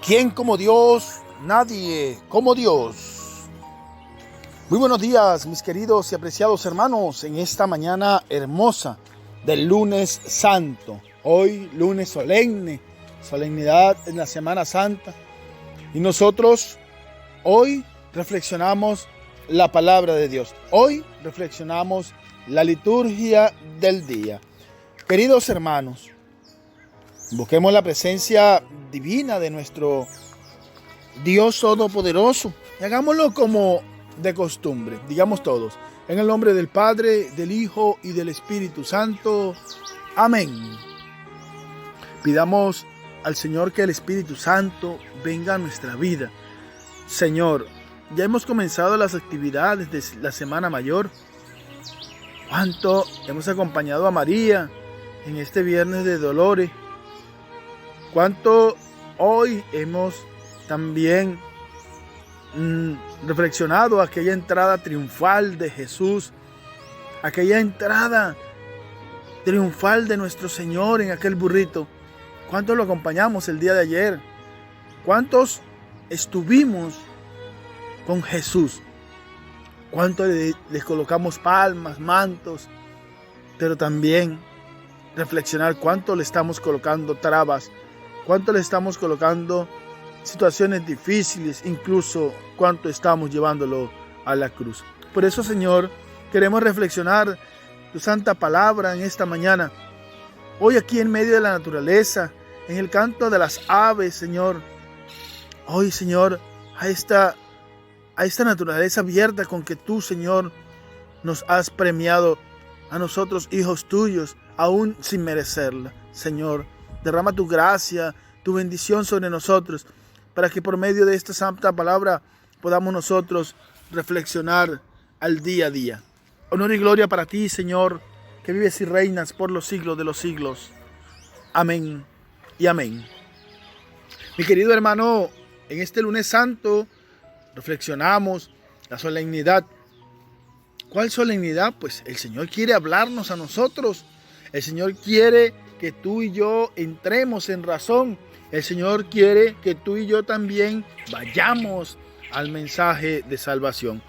¿Quién como Dios? Nadie como Dios. Muy buenos días, mis queridos y apreciados hermanos, en esta mañana hermosa del lunes santo. Hoy, lunes solemne, solemnidad en la Semana Santa. Y nosotros hoy reflexionamos la palabra de Dios. Hoy reflexionamos la liturgia del día. Queridos hermanos, busquemos la presencia divina de nuestro Dios Todopoderoso y hagámoslo como de costumbre. Digamos todos, en el nombre del Padre, del Hijo y del Espíritu Santo. Amén. Pidamos al Señor que el Espíritu Santo venga a nuestra vida. Señor, ya hemos comenzado las actividades de la Semana Mayor. ¿Cuánto hemos acompañado a María en este viernes de Dolores? ¿Cuánto hoy hemos también reflexionado aquella entrada triunfal de Jesús, aquella entrada triunfal de nuestro Señor en aquel burrito? ¿Cuántos lo acompañamos el día de ayer? ¿Cuántos estuvimos con Jesús? ¿Cuántos les colocamos palmas, mantos? Pero también reflexionar cuánto le estamos colocando trabas, cuánto le estamos colocando situaciones difíciles, incluso cuánto estamos llevándolo a la cruz. Por eso, Señor, queremos reflexionar tu santa palabra en esta mañana. Hoy aquí en medio de la naturaleza, en el canto de las aves, Señor. Hoy, Señor, a esta naturaleza abierta con que tú, Señor, nos has premiado a nosotros, hijos tuyos, aún sin merecerla. Señor, derrama tu gracia, tu bendición sobre nosotros, para que por medio de esta santa palabra podamos nosotros reflexionar al día a día. Honor y gloria para ti, Señor, que vives y reinas por los siglos de los siglos. Amén y amén. Mi querido hermano, en este lunes santo reflexionamos la solemnidad. ¿Cuál solemnidad? Pues el Señor quiere hablarnos a nosotros. El Señor quiere que tú y yo entremos en razón. El Señor quiere que tú y yo también vayamos al mensaje de salvación.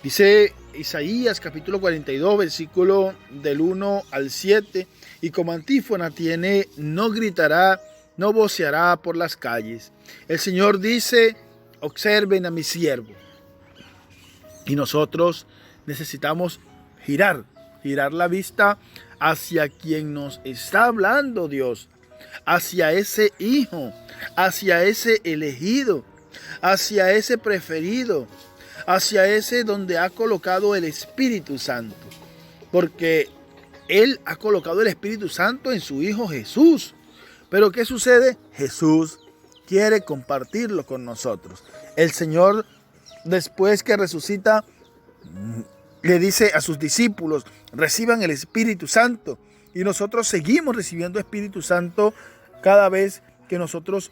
Dice Isaías capítulo 42, versículo del 1 al 7, y como antífona tiene: no gritará, no voceará por las calles. El Señor dice: observen a mi siervo. Y nosotros necesitamos girar la vista hacia quien nos está hablando Dios, hacia ese hijo, hacia ese elegido, hacia ese preferido, hacia ese donde ha colocado el Espíritu Santo. Porque Él ha colocado el Espíritu Santo en su Hijo Jesús. Pero ¿qué sucede? Jesús quiere compartirlo con nosotros. El Señor, después que resucita, le dice a sus discípulos: reciban el Espíritu Santo. Y nosotros seguimos recibiendo Espíritu Santo cada vez que nosotros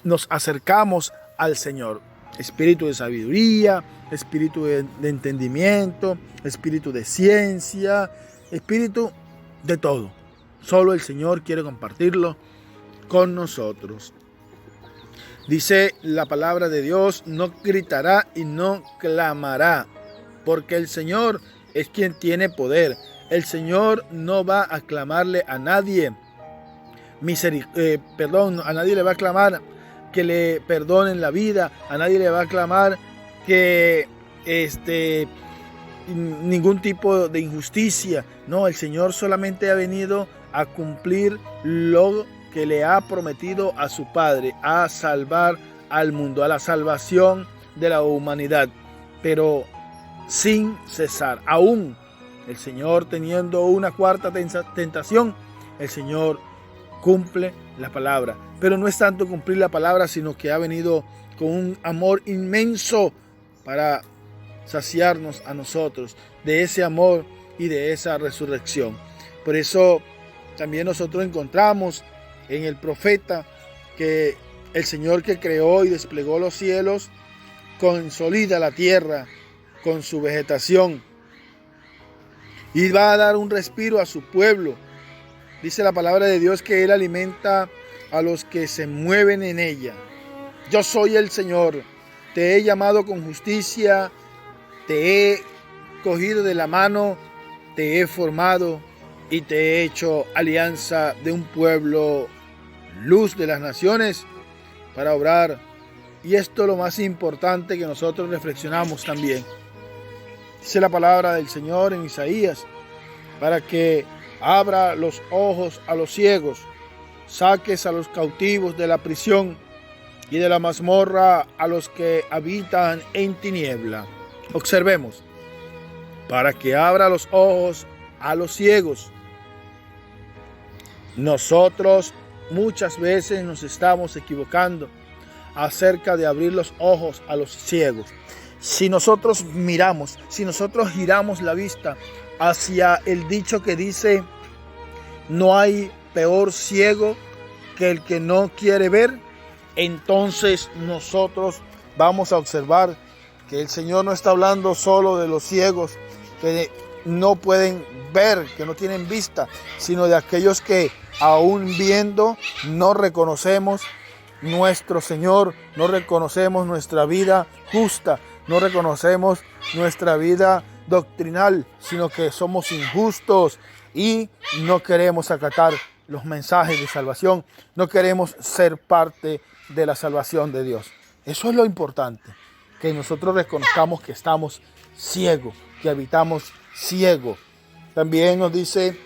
nos acercamos al Señor. Espíritu de sabiduría, espíritu de entendimiento, espíritu de ciencia, espíritu de todo. Solo el Señor quiere compartirlo con nosotros. Dice la palabra de Dios: no gritará y no clamará, porque el Señor es quien tiene poder. El Señor no va a clamarle a nadie a nadie le va a clamar que le perdonen la vida, a nadie le va a clamar que ningún tipo de injusticia. No, el Señor solamente ha venido a cumplir lo que le ha prometido a su Padre, a salvar al mundo, a la salvación de la humanidad, pero sin cesar. Aún el Señor teniendo una cuarta tentación, el Señor cumple la palabra. Pero no es tanto cumplir la palabra, sino que ha venido con un amor inmenso para saciarnos a nosotros de ese amor y de esa resurrección. Por eso también nosotros encontramos en el profeta que el Señor, que creó y desplegó los cielos, consolida la tierra con su vegetación y va a dar un respiro a su pueblo. Dice la palabra de Dios que Él alimenta a los que se mueven en ella. Yo soy el Señor, te he llamado con justicia, te he cogido de la mano, te he formado y te he hecho alianza de un pueblo, luz de las naciones, para obrar. Y esto es lo más importante que nosotros reflexionamos también. Dice la palabra del Señor en Isaías, para que abra los ojos a los ciegos, saques a los cautivos de la prisión y de la mazmorra a los que habitan en tiniebla. Observemos, para que abra los ojos a los ciegos. Nosotros muchas veces nos estamos equivocando acerca de abrir los ojos a los ciegos. Si nosotros miramos, si nosotros giramos la vista hacia el dicho que dice, no hay peor ciego que el que no quiere ver, entonces nosotros vamos a observar que el Señor no está hablando solo de los ciegos que no pueden ver, que no tienen vista, sino de aquellos que aún viendo no reconocemos nuestro Señor, no reconocemos nuestra vida justa, no reconocemos nuestra vida doctrinal, sino que somos injustos y no queremos acatar los mensajes de salvación, no queremos ser parte de la salvación de Dios. Eso es lo importante, que nosotros reconozcamos que estamos ciegos, que habitamos ciegos. También nos dice,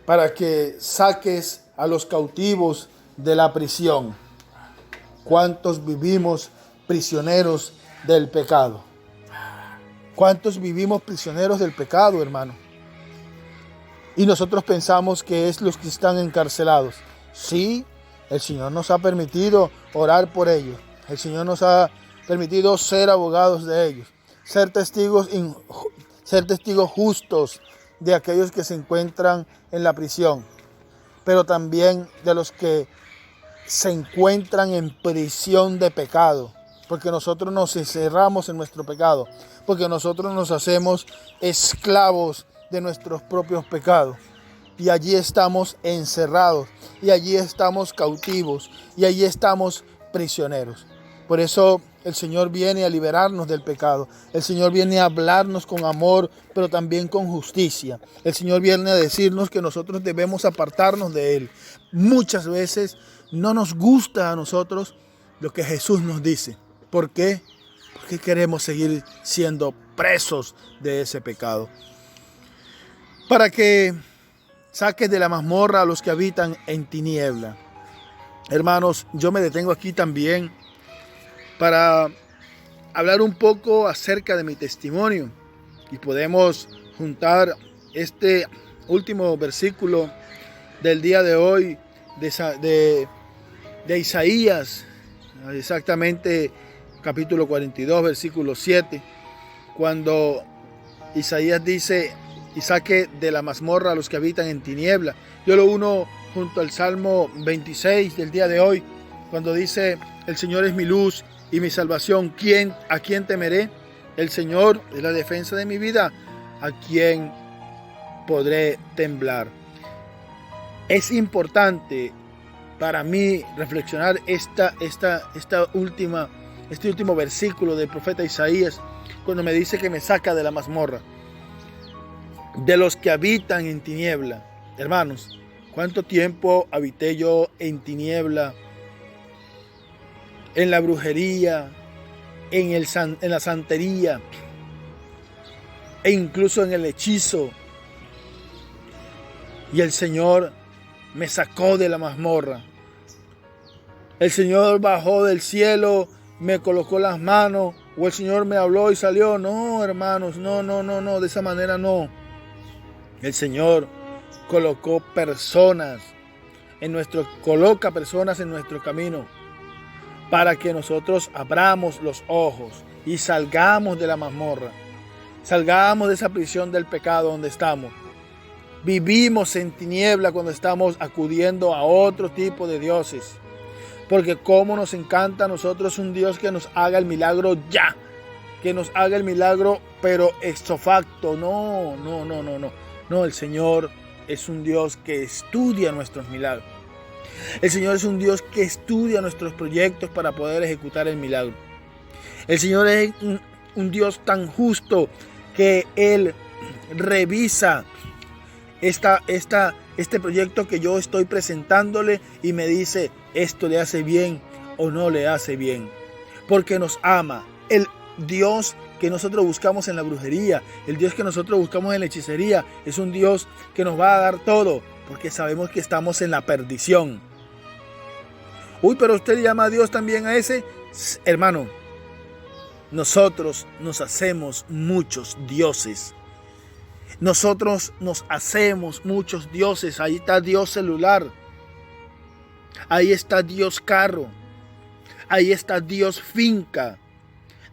para que saques a los cautivos de la prisión. ¿Cuántos vivimos prisioneros del pecado? ¿Cuántos vivimos prisioneros del pecado, hermano? Y nosotros pensamos que es los que están encarcelados. Sí, el Señor nos ha permitido orar por ellos. El Señor nos ha permitido ser abogados de ellos, ser testigos justos de aquellos que se encuentran en la prisión, pero también de los que se encuentran en prisión de pecado, porque nosotros nos encerramos en nuestro pecado, porque nosotros nos hacemos esclavos de nuestros propios pecados. Y allí estamos encerrados, y allí estamos cautivos, y allí estamos prisioneros. Por eso el Señor viene a liberarnos del pecado. El Señor viene a hablarnos con amor, pero también con justicia. El Señor viene a decirnos que nosotros debemos apartarnos de Él. Muchas veces no nos gusta a nosotros lo que Jesús nos dice. ¿Por qué? Porque queremos seguir siendo presos de ese pecado. Para que saques de la mazmorra a los que habitan en tiniebla. Hermanos, yo me detengo aquí también para hablar un poco acerca de mi testimonio. Y podemos juntar este último versículo del día de hoy de Isaías, exactamente capítulo 42, versículo 7, cuando Isaías dice, y saque de la mazmorra a los que habitan en tiniebla. Yo lo uno junto al Salmo 26 del día de hoy, cuando dice, el Señor es mi luz y mi salvación, ¿a quién temeré? El Señor es la defensa de mi vida, ¿a quién podré temblar? Es importante para mí reflexionar este último versículo del profeta Isaías, cuando me dice que me saca de la mazmorra, de los que habitan en tiniebla. Hermanos, ¿cuánto tiempo habité yo en tiniebla? En la brujería, en la santería, e incluso en el hechizo. Y el Señor me sacó de la mazmorra. El Señor bajó del cielo, me colocó las manos, o el Señor me habló y salió. No, hermanos, no, de esa manera no. El Señor coloca personas en nuestro camino para que nosotros abramos los ojos y salgamos de la mazmorra, salgamos de esa prisión del pecado donde estamos. Vivimos en tiniebla cuando estamos acudiendo a otro tipo de dioses, porque como nos encanta a nosotros un Dios que nos haga el milagro ya, que nos haga el milagro pero ex facto. No, el Señor es un Dios que estudia nuestros milagros. El Señor es un Dios que estudia nuestros proyectos para poder ejecutar el milagro. El Señor es un Dios tan justo que Él revisa este proyecto que yo estoy presentándole y me dice, esto le hace bien o no le hace bien. Porque nos ama. El Dios que nosotros buscamos en la brujería, el Dios que nosotros buscamos en la hechicería, es un Dios que nos va a dar todo, porque sabemos que estamos en la perdición. Uy, pero usted le llama a Dios también a ese. Hermano, nosotros nos hacemos muchos dioses. Nosotros nos hacemos muchos dioses. Ahí está Dios celular. Ahí está Dios carro. Ahí está Dios finca.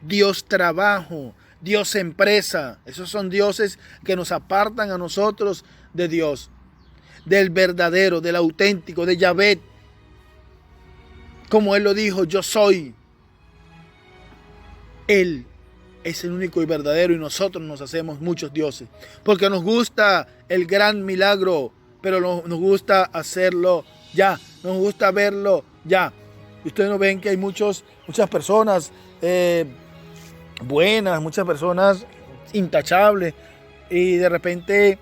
Dios trabajo. Dios empresa. Esos son dioses que nos apartan a nosotros de Dios. Del verdadero, del auténtico, de Yahvé. Como Él lo dijo, yo soy. Él es el único y verdadero y nosotros nos hacemos muchos dioses. Porque nos gusta el gran milagro, pero nos gusta hacerlo ya. Nos gusta verlo ya. Y ustedes no ven que hay muchas personas buenas, muchas personas intachables. Y de repente,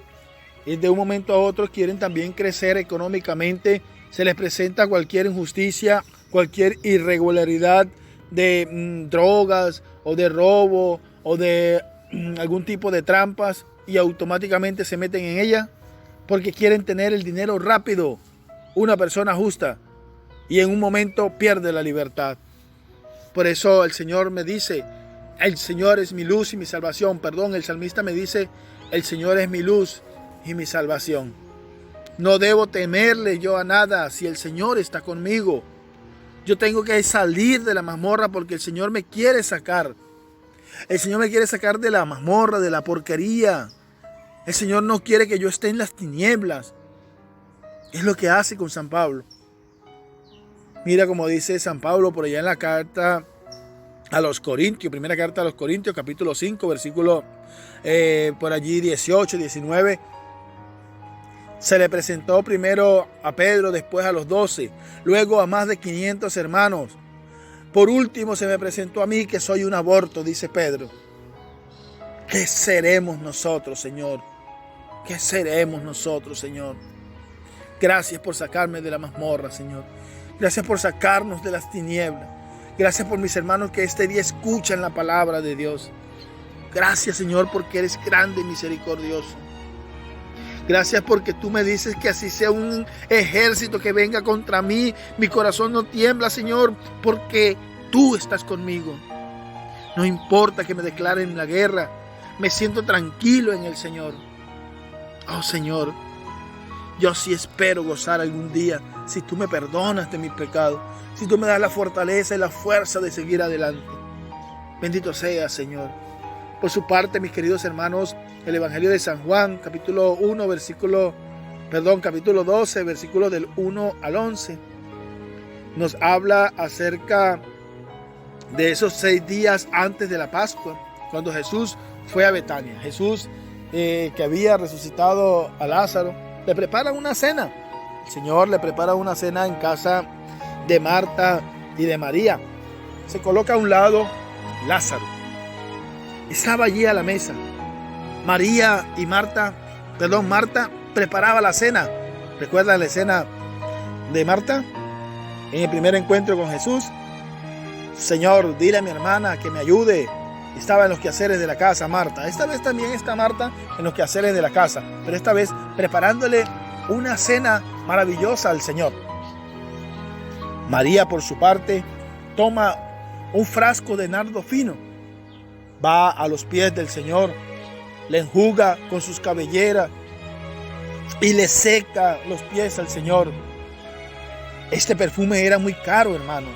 de un momento a otro, quieren también crecer económicamente. Se les presenta cualquier injusticia, cualquier irregularidad de drogas o de robo o de algún tipo de trampas y automáticamente se meten en ella porque quieren tener el dinero rápido. Una persona justa y en un momento pierde la libertad. Por eso el Señor me dice, el Señor es mi luz y mi salvación. Perdón, el salmista me dice, el Señor es mi luz y mi salvación. No debo temerle yo a nada si el Señor está conmigo. Yo tengo que salir de la mazmorra porque el Señor me quiere sacar. El Señor me quiere sacar de la mazmorra, de la porquería. El Señor no quiere que yo esté en las tinieblas. Es lo que hace con San Pablo. Mira como dice San Pablo por allá en la carta a los Corintios, primera carta a los Corintios, capítulo 5, versículo por allí 18, 19. Se le presentó primero a Pedro, después a los 12, luego a más de 500 hermanos. Por último se me presentó a mí que soy un aborto, dice Pedro. ¿Qué seremos nosotros, Señor? ¿Qué seremos nosotros, Señor? Gracias por sacarme de la mazmorra, Señor. Gracias por sacarnos de las tinieblas. Gracias por mis hermanos que este día escuchan la palabra de Dios. Gracias, Señor, porque eres grande y misericordioso. Gracias porque tú me dices que así sea un ejército que venga contra mí, mi corazón no tiembla, Señor, porque tú estás conmigo. No importa que me declaren la guerra, me siento tranquilo en el Señor. Oh, Señor, yo sí espero gozar algún día si tú me perdonas de mis pecados, si tú me das la fortaleza y la fuerza de seguir adelante. Bendito sea, Señor. Por su parte, mis queridos hermanos, el Evangelio de San Juan, capítulo 12, versículos del 1 al 11, nos habla acerca de esos 6 días antes de la Pascua, cuando Jesús fue a Betania. Jesús, que había resucitado a Lázaro, le prepara una cena. El Señor le prepara una cena en casa de Marta y de María. Se coloca a un lado Lázaro. Estaba allí a la mesa. Marta preparaba la cena. ¿Recuerdan la escena de Marta? En el primer encuentro con Jesús. Señor, dile a mi hermana que me ayude. Estaba en los quehaceres de la casa, Marta. Esta vez también está Marta en los quehaceres de la casa, pero esta vez preparándole una cena maravillosa al Señor. María, por su parte, toma un frasco de nardo fino. Va a los pies del Señor, le enjuga con sus cabelleras y le seca los pies al Señor. Este perfume era muy caro, hermanos.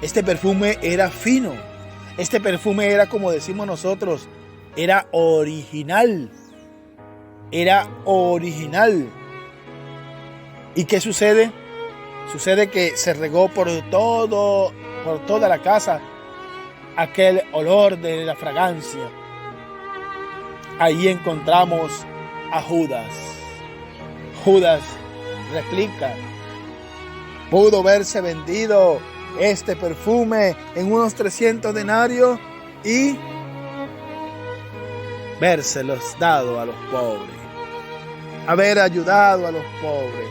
Este perfume era fino. Este perfume era, como decimos nosotros, era original. Era original. ¿Y qué sucede? Sucede que se regó por toda la casa aquel olor de la fragancia. Ahí encontramos a Judas. Judas replica. Pudo verse vendido este perfume en unos 300 denarios y vérselos dado a los pobres. Haber ayudado a los pobres.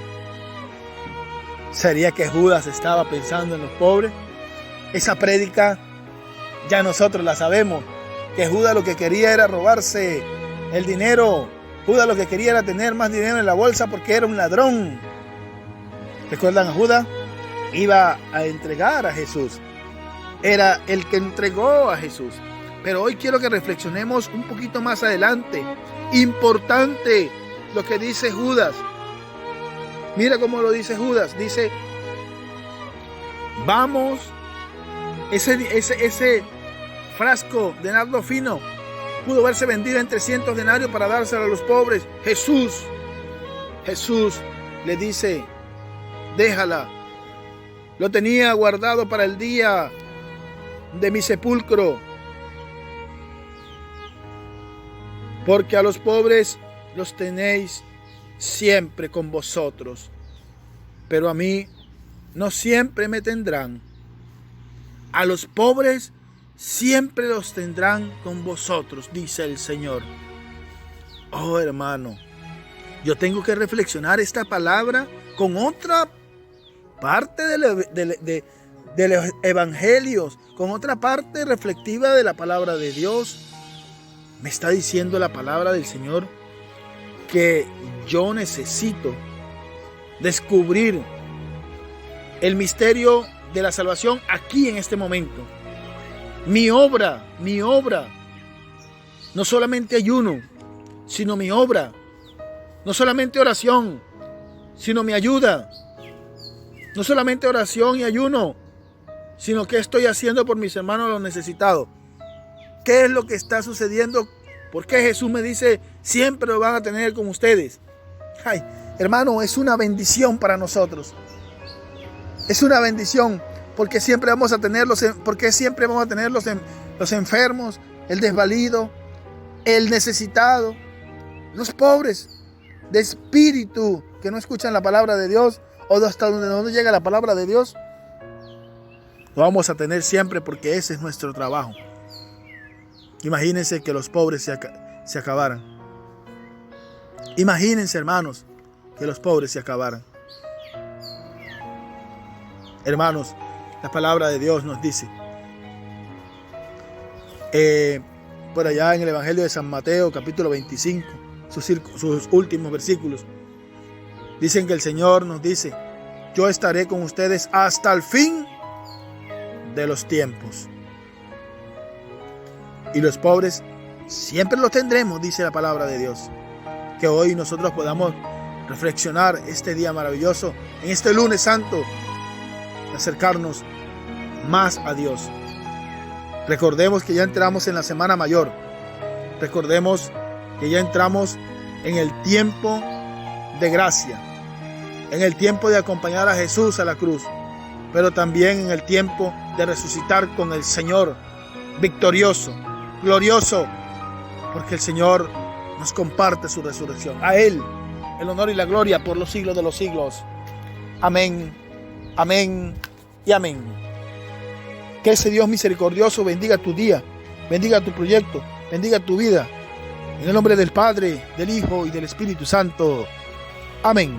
¿Sería que Judas estaba pensando en los pobres? Esa prédica ya nosotros la sabemos, que Judas lo que quería era robarse el dinero. Judas lo que quería era tener más dinero en la bolsa porque era un ladrón. ¿Recuerdan a Judas? Iba a entregar a Jesús. Era el que entregó a Jesús. Pero hoy quiero que reflexionemos un poquito más adelante. Importante lo que dice Judas. Mira cómo lo dice Judas. Dice, vamos, ese frasco de nardo fino pudo verse vendido en 300 denarios para dárselo a los pobres. Jesús le dice, déjala. Lo tenía guardado para el día de mi sepulcro. Porque a los pobres los tenéis siempre con vosotros, pero a mí no siempre me tendrán. A los pobres siempre los tendrán con vosotros, dice el Señor. Oh, hermano, yo tengo que reflexionar esta palabra con otra parte de los evangelios, con otra parte reflectiva de la palabra de Dios. Me está diciendo la palabra del Señor que yo necesito descubrir el misterio de la salvación aquí en este momento. Mi obra, no solamente ayuno, sino mi obra, no solamente oración, sino mi ayuda, no solamente oración y ayuno, sino qué estoy haciendo por mis hermanos los necesitados. ¿Qué es lo que está sucediendo? ¿Por qué Jesús me dice, siempre lo van a tener con ustedes? Ay, hermano, es una bendición para nosotros. Es una bendición porque siempre vamos a tener los enfermos, el desvalido, el necesitado, los pobres de espíritu que no escuchan la palabra de Dios o hasta donde no llega la palabra de Dios. Lo vamos a tener siempre porque ese es nuestro trabajo. Imagínense que los pobres se acabaran. Imagínense, hermanos, que los pobres se acabaran. Hermanos, la palabra de Dios nos dice, por allá en el Evangelio de San Mateo, capítulo 25, sus últimos versículos, dicen que el Señor nos dice, yo estaré con ustedes hasta el fin de los tiempos. Y los pobres siempre los tendremos, dice la palabra de Dios. Que hoy nosotros podamos reflexionar este día maravilloso, en este lunes santo, acercarnos más a Dios. Recordemos que ya entramos en la Semana Mayor. Recordemos que ya entramos en el tiempo de gracia, en el tiempo de acompañar a Jesús a la cruz, pero también en el tiempo de resucitar con el Señor, victorioso, glorioso, porque el Señor nos comparte su resurrección. A Él el honor y la gloria por los siglos de los siglos. Amén, amén y amén. Que ese Dios misericordioso bendiga tu día, bendiga tu proyecto, bendiga tu vida. En el nombre del Padre, del Hijo y del Espíritu Santo. Amén.